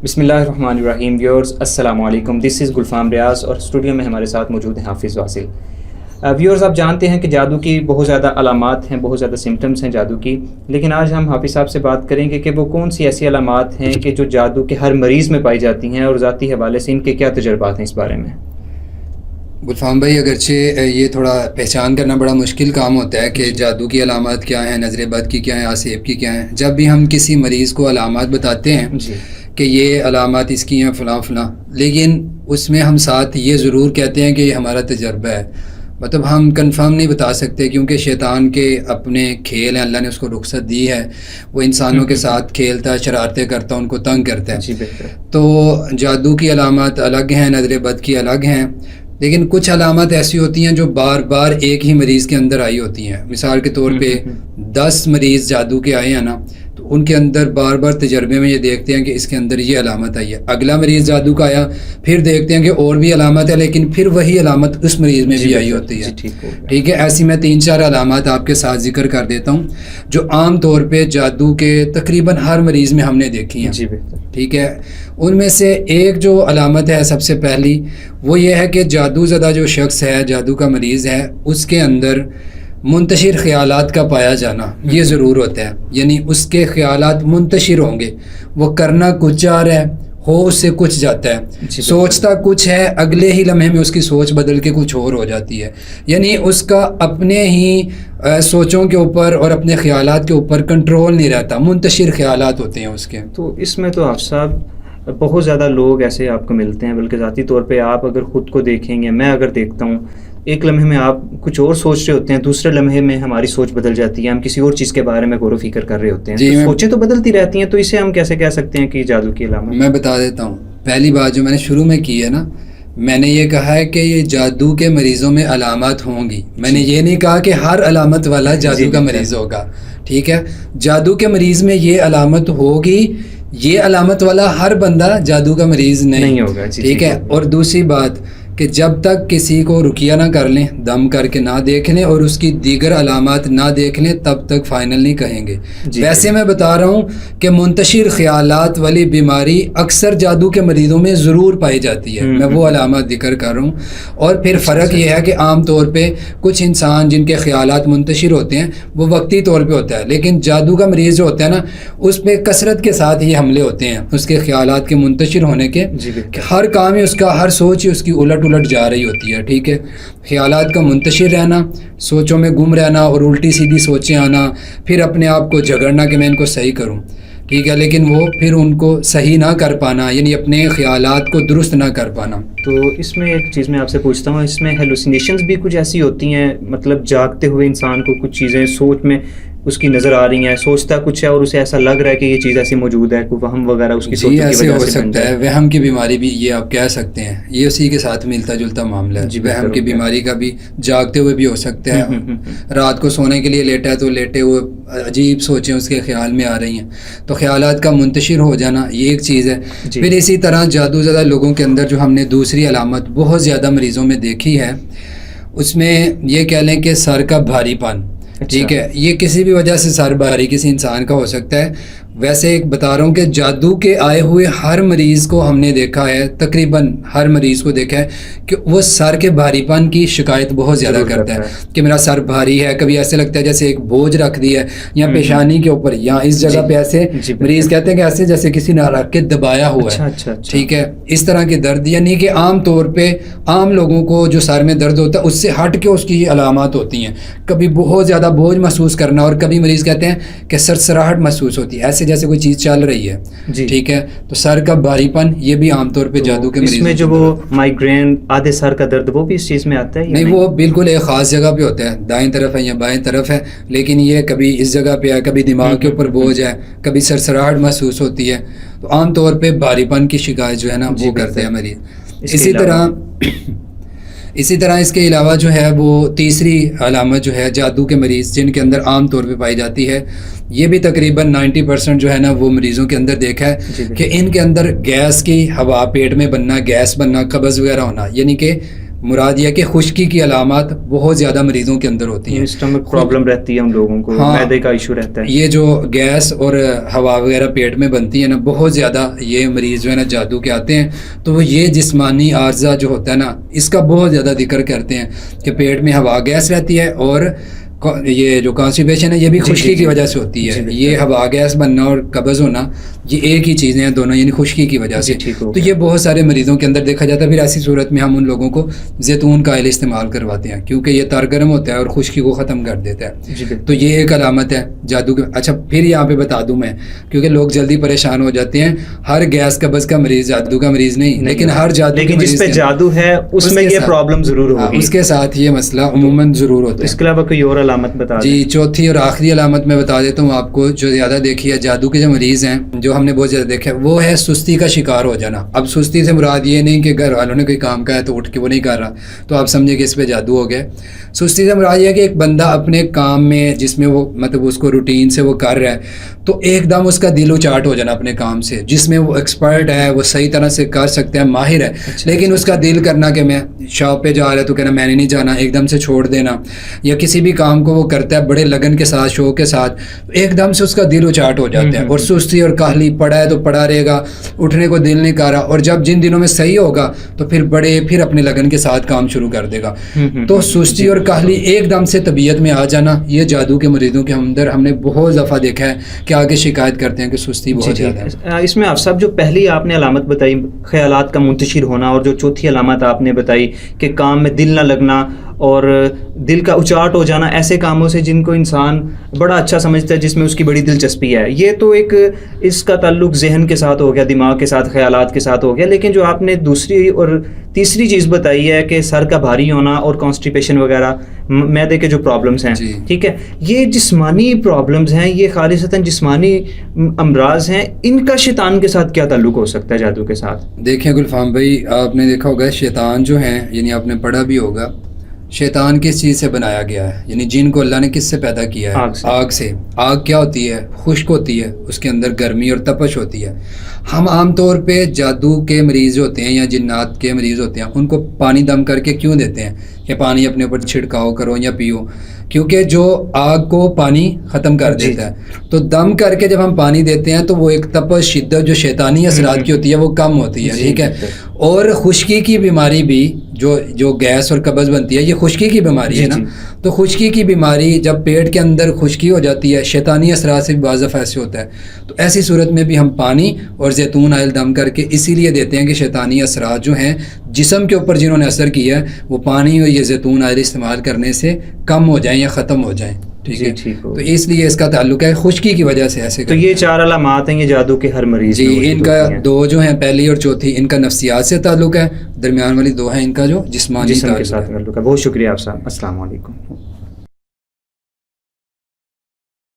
بسم اللہ الرحمن الرحیم. ویورز السلام علیکم. دس از گلفام ریاض اور اسٹوڈیو میں ہمارے ساتھ موجود ہیں حافظ واصل. ویورز آپ جانتے ہیں کہ جادو کی بہت زیادہ علامات ہیں، بہت زیادہ سمٹمز ہیں جادو کی، لیکن آج ہم حافظ صاحب سے بات کریں گے کہ وہ کون سی ایسی علامات ہیں کہ جو جادو کے ہر مریض میں پائی جاتی ہیں، اور ذاتی حوالے سے ان کے کیا تجربات ہیں اس بارے میں. گلفام بھائی، اگرچہ یہ تھوڑا پہچان کرنا بڑا مشکل کام ہوتا ہے کہ جادو کی علامات کیا ہیں، نظر بد کی کیا ہیں، آسیب کی کیا ہیں. جب بھی ہم کسی مریض کو علامات بتاتے ہیں کہ یہ علامات اس کی ہیں فلاں فلاں، لیکن اس میں ہم ساتھ یہ ضرور کہتے ہیں کہ یہ ہمارا تجربہ ہے. مطلب ہم کنفرم نہیں بتا سکتے، کیونکہ شیطان کے اپنے کھیل ہیں، اللہ نے اس کو رخصت دی ہے، وہ انسانوں کے ساتھ کھیلتا ہے، شرارتیں کرتا ہے، ان کو تنگ کرتا ہے. تو جادو کی علامات الگ ہیں، نظر بد کی الگ ہیں، لیکن کچھ علامات ایسی ہوتی ہیں جو بار بار ایک ہی مریض کے اندر آئی ہوتی ہیں. مثال کے طور پہ 10 مریض جادو کے آئے ہیں نا، تو ان کے اندر بار بار تجربے میں یہ دیکھتے ہیں کہ اس کے اندر یہ علامت آئی ہے. اگلا مریض جادو کا آیا، پھر دیکھتے ہیں کہ اور بھی علامت ہے، لیکن پھر وہی علامت اس مریض میں بھی آئی ہوتی ہے. ٹھیک ہے، ایسی میں 3-4 علامات آپ کے ساتھ ذکر کر دیتا ہوں جو عام طور پہ جادو کے تقریباً ہر مریض میں ہم نے دیکھی ہیں. ٹھیک ہے، ان میں سے ایک جو علامت ہے سب سے پہلی، وہ یہ ہے کہ جادو زدہ جو شخص ہے، جادو کا مریض ہے، اس کے اندر منتشر خیالات کا پایا جانا یہ ضرور ہوتا ہے. یعنی اس کے خیالات منتشر ہوں گے، وہ کرنا کچھ چاہ رہا ہے، ہو اس سے کچھ جاتا ہے، سوچتا کچھ ہے، اگلے ہی لمحے میں اس کی سوچ بدل کے کچھ اور ہو جاتی ہے. یعنی اس کا اپنے ہی سوچوں کے اوپر اور اپنے خیالات کے اوپر کنٹرول نہیں رہتا، منتشر خیالات ہوتے ہیں اس کے. تو اس میں تو آپ صاحب بہت زیادہ لوگ ایسے آپ کو ملتے ہیں، بلکہ ذاتی طور پہ آپ اگر خود کو دیکھیں گے، میں اگر دیکھتا ہوں، ایک لمحے میں آپ کچھ اور سوچ رہے ہوتے ہیں، دوسرے لمحے میں ہماری سوچ بدل جاتی ہے، ہم کسی اور چیز کے بارے میں غور و فکر کر رہے ہوتے ہیں. تو سوچیں تو بدلتی رہتی ہیں، تو اسے ہم کیسے کہہ سکتے ہیں کہ جادو کی علامت؟ میں بتا دیتا ہوں. پہلی بات جو میں نے شروع میں کی ہے نا، میں نے یہ کہا ہے کہ یہ جادو کے مریضوں میں علامات ہوں گی. میں نے یہ نہیں کہا کہ ہر علامت والا جادو کا مریض ہوگا. ٹھیک ہے، جادو کے مریض میں یہ علامت ہوگی، یہ علامت والا ہر بندہ جادو کا مریض نہیں ہوگا. ٹھیک ہے، اور دوسری بات کہ جب تک کسی کو رقیہ نہ کر لیں، دم کر کے نہ دیکھ لیں اور اس کی دیگر علامات نہ دیکھ لیں، تب تک فائنل نہیں کہیں گے. ویسے میں بتا رہا ہوں کہ منتشر خیالات والی بیماری اکثر جادو کے مریضوں میں ضرور پائی جاتی ہے. میں وہ علامات ذکر کر رہا ہوں. اور پھر فرق یہ ہے کہ عام طور پہ کچھ انسان جن کے خیالات منتشر ہوتے ہیں وہ وقتی طور پہ ہوتا ہے، لیکن جادو کا مریض جو ہوتا ہے نا، اس پہ کثرت کے ساتھ یہ حملے ہوتے ہیں، اس کے خیالات کے منتشر ہونے کے. ہر کام ہی اس کا، ہر سوچ ہی اس کی الٹ جا رہی ہوتی ہے. ٹھیک ہے، خیالات کا منتشر رہنا، سوچوں میں گم رہنا اور الٹی سیدھی سوچیں آنا، پھر اپنے آپ کو جھگڑنا کہ میں ان کو صحیح کروں. ٹھیک ہے، لیکن وہ پھر ان کو صحیح نہ کر پانا، یعنی اپنے خیالات کو درست نہ کر پانا. تو اس میں ایک چیز میں آپ سے پوچھتا ہوں، اس میں ہیلوسینیشنز بھی کچھ ایسی ہوتی ہیں، مطلب جاگتے ہوئے انسان کو کچھ چیزیں سوچ میں اس کی نظر آ رہی ہیں، سوچتا کچھ ہے اور اسے ایسا لگ رہا ہے کہ یہ چیز ایسی موجود ہے، کوئی وہم وغیرہ اس کی سوچ کی وجہ سے ہو سکتا ہے. وہم کی بیماری بھی یہ آپ کہہ سکتے ہیں، یہ اسی کے ساتھ ملتا جلتا معاملہ ہے. وہم کی بیماری کا بھی جاگتے ہوئے بھی ہو سکتا ہے. رات کو سونے کے لیے لیٹا ہے تو لیٹے ہوئے عجیب سوچیں اس کے خیال میں آ رہی ہیں، تو خیالات کا منتشر ہو جانا یہ ایک چیز ہے. پھر اسی طرح جادو زدہ لوگوں کے اندر جو ہم نے دوسری علامت بہت زیادہ مریضوں میں دیکھی ہے، اس میں یہ کہہ لیں کہ سر کا بھاری پن. ٹھیک ہے، یہ کسی بھی وجہ سے سر بھاری کسی انسان کا ہو سکتا ہے. ویسے ایک بتا رہا ہوں کہ جادو کے آئے ہوئے ہر مریض کو ہم نے دیکھا ہے، تقریباً ہر مریض کو دیکھا ہے کہ وہ سر کے بھاری پن کی شکایت بہت زیادہ کرتا ہے کہ میرا سر بھاری ہے. کبھی ایسے لگتا ہے جیسے ایک بوجھ رکھ دیا ہے، یا پیشانی کے اوپر یا اس جگہ پہ ایسے مریض کہتے ہیں کہ ایسے جیسے کسی نے رکھ کے دبایا ہوا ہے. ٹھیک ہے، اس طرح کے درد، یعنی کہ عام طور پہ عام لوگوں کو جو سر میں درد ہوتا ہے اس سے ہٹ کے اس کی علامات ہوتی ہیں. کبھی بہت زیادہ بوجھ محسوس کرنا، اور کبھی مریض کہتے ہیں کہ سرسراہٹ محسوس ہوتی ہے، ایسے جیسے کوئی چیز چل رہی ہے. ٹھیک ہے، تو سر کا بھاری پن یہ بھی عام طور پہ جادو کے مریض میں جو وہ مائیگرین، آدھے سر کا درد، وہ بھی اس چیز میں آتا ہے؟ نہیں، وہ بالکل ایک خاص جگہ پہ ہوتا ہے، دائیں طرف ہے یا بائیں طرف ہے، لیکن یہ کبھی اس جگہ پہ ہے، کبھی دماغ کے اوپر بوجھ ہے، کبھی سرسراہٹ محسوس ہوتی ہے. تو عام طور پہ بھاری پن کی شکایت جو ہے نا وہ کرتے ہیں مریض. اسی طرح اس کے علاوہ جو ہے وہ تیسری علامت جو ہے جادو کے مریض جن کے اندر عام طور پہ پائی جاتی ہے، یہ بھی تقریباً 90% جو ہے نا وہ مریضوں کے اندر دیکھا ہے کہ ان کے اندر گیس کی ہوا پیٹ میں بننا، گیس بننا، قبض وغیرہ ہونا. یعنی کہ مراد یہ ہے کہ خشکی کی علامات بہت زیادہ مریضوں کے اندر ہوتی ہیں. اسٹمک پرابلم رہتی ہے ان لوگوں کو, معدے کا ایشو رہتا ہے. یہ جو گیس اور ہوا وغیرہ پیٹ میں بنتی ہے نا, بہت زیادہ یہ مریض جو ہے نا جادو کے آتے ہیں تو وہ یہ جسمانی عارضہ جو ہوتا ہے نا اس کا بہت زیادہ ذکر کرتے ہیں کہ پیٹ میں ہوا گیس رہتی ہے, اور یہ جو کانسٹیپیشن ہے یہ بھی خشکی کی وجہ سے ہوتی ہے. یہ ہوا گیس بننا اور قبض ہونا یہ ایک ہی چیزیں ہیں دونوں, یعنی خشکی کی وجہ سے. تو یہ بہت سارے مریضوں کے اندر دیکھا جاتا ہے. پھر ایسی صورت میں ہم ان لوگوں کو زیتون کا آئل استعمال کرواتے ہیں کیونکہ یہ تر گرم ہوتا ہے اور خشکی کو ختم کر دیتا ہے. تو یہ ایک علامت ہے جادو کے. اچھا پھر یہاں پہ بتا دوں میں, کیونکہ لوگ جلدی پریشان ہو جاتے ہیں, ہر گیس قبض کا مریض جادو کا مریض نہیں, لیکن ہر جادو لیکن جس پہ جادو ہے اس میں یہ پرابلم ضرور ہوگی, اس کے ساتھ یہ مسئلہ عموماً ضرور ہوتا ہے. اس کے علاوہ کوئی اور علامت بتا جی, چوتھی اور آخری علامت میں بتا دیتا ہوں آپ کو, جو زیادہ دیکھی ہے جادو کے جو مریض ہیں جو ہم نے بہت زیادہ دیکھا ہے, وہ ہے سستی کا شکار ہو جانا. اب سستی سے مراد یہ نہیں کہ گھر والوں نے کوئی کام کہا ہے تو اٹھ کے وہ نہیں کر رہا تو آپ سمجھے کہ اس پہ جادو ہو گیا. سستی سے مراد یہ ہے کہ ایک بندہ اپنے کام میں جس میں وہ مطلب اس کو روٹین سے وہ کر رہا ہے تو ایک دم اس کا دل اچاٹ ہو جانا اپنے کام سے, جس میں وہ ایکسپرٹ ہے, وہ صحیح طرح سے کر سکتا ہے, ماہر ہے, لیکن اس کا دل کرنا کہ میں شاپ پہ جا رہا ہے تو کہنا میں نے نہیں جانا, ایک دم سے چھوڑ دینا. یا کسی بھی کام کو وہ کرتا ہے بڑے لگن کے ساتھ, شوق کے ساتھ, ایک دم سے اس کا دل اچاٹ ہو جاتا ہے. اور سستی اور کاہلی, پڑا ہے تو پڑا رہے گا, اٹھنے کو دل نہیں کر رہا, اور جب جن دنوں میں صحیح ہوگا تو پھر اپنے لگن کے ساتھ کام شروع کر دے گا. تو سستی اور کاہلی ایک دم سے طبیعت میں آ جانا, یہ جادو کے مریضوں کے اندر ہم نے بہت دفعہ دیکھا ہے کہ آگے شکایت کرتے ہیں کہ سستی بہت زیادہ ہے. اس میں آپ صاحب جو پہلی آپ نے علامت بتائی خیالات کا منتشر ہونا, اور جو چوتھی علامت آپ نے بتائی کہ کام میں دل نہ لگنا اور دل کا اچاٹ ہو جانا ایسے کاموں سے جن کو انسان بڑا اچھا سمجھتا ہے, جس میں اس کی بڑی دلچسپی ہے, یہ تو ایک اس کا تعلق ذہن کے ساتھ ہو گیا, دماغ کے ساتھ, خیالات کے ساتھ ہو گیا. لیکن جو آپ نے دوسری اور تیسری چیز بتائی ہے کہ سر کا بھاری ہونا اور کانسٹیپیشن وغیرہ, معدے کے جو پرابلمس ہیں, ٹھیک ہے, یہ جسمانی پرابلمس ہیں, یہ خالصتاً جسمانی امراض ہیں, ان کا شیطان کے ساتھ کیا تعلق ہو سکتا ہے جادو کے ساتھ؟ دیکھیں گلفام بھائی, آپ نے دیکھا ہوگا شیطان جو ہیں, یعنی آپ نے پڑھا بھی ہوگا, شیطان کس چیز سے بنایا گیا ہے, یعنی جن کو اللہ نے کس سے پیدا کیا ہے؟ آگ سے. آگ کیا ہوتی ہے؟ خشک ہوتی ہے, اس کے اندر گرمی اور تپش ہوتی ہے. ہم عام طور پہ جادو کے مریض ہوتے ہیں یا جنات کے مریض ہوتے ہیں, ان کو پانی دم کر کے کیوں دیتے ہیں کہ پانی اپنے اوپر چھڑکاؤ کرو یا پیو؟ کیونکہ جو آگ کو پانی ختم کر دیتا ہے. تو دم کر کے جب ہم پانی دیتے ہیں تو وہ ایک تپش, شدت جو شیطانی اثرات کی ہوتی ہے وہ کم ہوتی ہے, ٹھیک ہے. اور خشکی کی بیماری بھی جو گیس اور قبض بنتی ہے, یہ خشکی کی بیماری ہے نا. تو خشکی کی بیماری جب پیٹ کے اندر خشکی ہو جاتی ہے, شیطانی اثرات سے بھی بعض دفعہ ایسے ہوتا ہے, تو ایسی صورت میں بھی ہم پانی اور زیتون آئل دم کر کے اسی لیے دیتے ہیں کہ شیطانی اثرات جو ہیں جسم کے اوپر جنہوں نے اثر کیا ہے وہ پانی اور یہ زیتون آئل استعمال کرنے سے کم ہو جائیں یا ختم ہو جائیں. ٹھیک ہے, تو اس لیے اس کا تعلق ہے خشکی کی وجہ سے ایسے. تو یہ 4 علامات ہیں یہ جادو کے ہر مریض. جی, ان کا 2 جو ہیں پہلی اور چوتھی, ان کا نفسیات سے تعلق ہے, درمیان والی 2 ہیں ان کا جو جسمانی جسم کے ساتھ تعلق ہے. بہت شکریہ آپ صاحب, السلام علیکم.